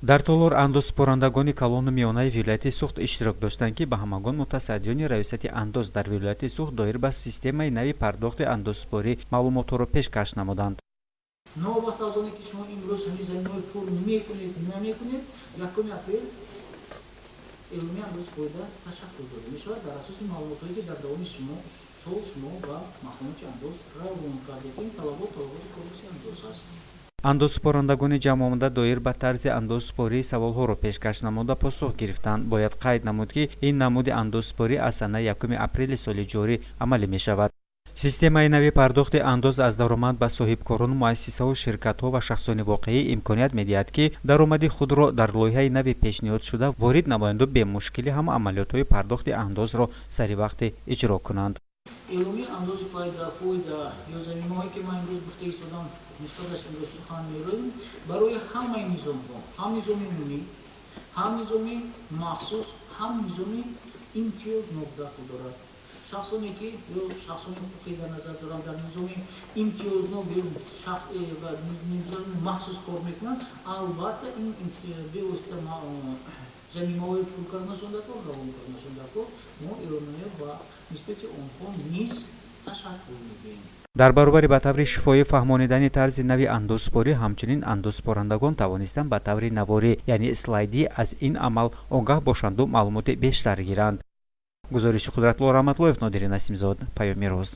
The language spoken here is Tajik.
дар толор андозпорандагони калону миёнаи вилояти Сугд иштирок доштанд ки ба ҳамагон мутасаддиёни Раёсати андоз дар вилояти Сугд доир ба системаи нави пардохти андозспорӣ маълумотҳоро пешкаш намуданд. Новобаста аз оне ки шумо имрӯз ҳамин заминои пур мекунед намекунед, 1 апрел эъломи андозпорида ташаккулдода мешавад дар асоси маълумотҳое ки дар давоми сол шумо ба маҳкамати андоз равон кардед. Ин талаботи корбуси андоз аст. андозпорандагони ҷамъомада доир ба тарзи андозспории саволҳоро пешкаш намуда посух гирифтанд. Бояд қайд намуд ки ин намуди андозспорӣ аз санаи 1 апрели соли ҷорӣ амалӣ мешавад. системаи нави пардохти андоз аз даромад ба соҳибкорону муассисаҳо, ширкатҳо ва шахсони воқеӣ имконият медиҳад ки даромади худро дар лоиҳаи нави пешниҳодшуда ворид намоянду бемушкилӣ ҳам амалиётҳои пардохти андозро саривақтӣ иҷро кунанд. эъломи андози пайдафойда ё заминаҳое ки ман имрӯз гуфта истодам нисбаташ имрӯз сухан мероем барои ҳамаи низомҳо, ҳам низоми умумӣ, ҳам низоми махсус, ҳам низоми имтиёз нобдахл дорад. шахсоне ки ё шахсони хукуки дар назар дорам дар низоми имтиёзноб ё низоми махсус кор мекунанд, албатта ин бевосита заминаҳои пуркарданашондако, равонкарданашондако мо эъломия ба нисбати онҳо низ ташаккул мебинем. дар баробари ба таври шифоӣ фаҳмонидани тарзи нави андозспорӣ ҳамчунин андозпорандагон тавонистанд ба таври наворӣ яъне слайдӣ аз ин амал огаҳ бошанду маълумоти бештар гиранд. гузориши Қудратло Раҳматлоев, Нодири Насимзод, Паёми Роз.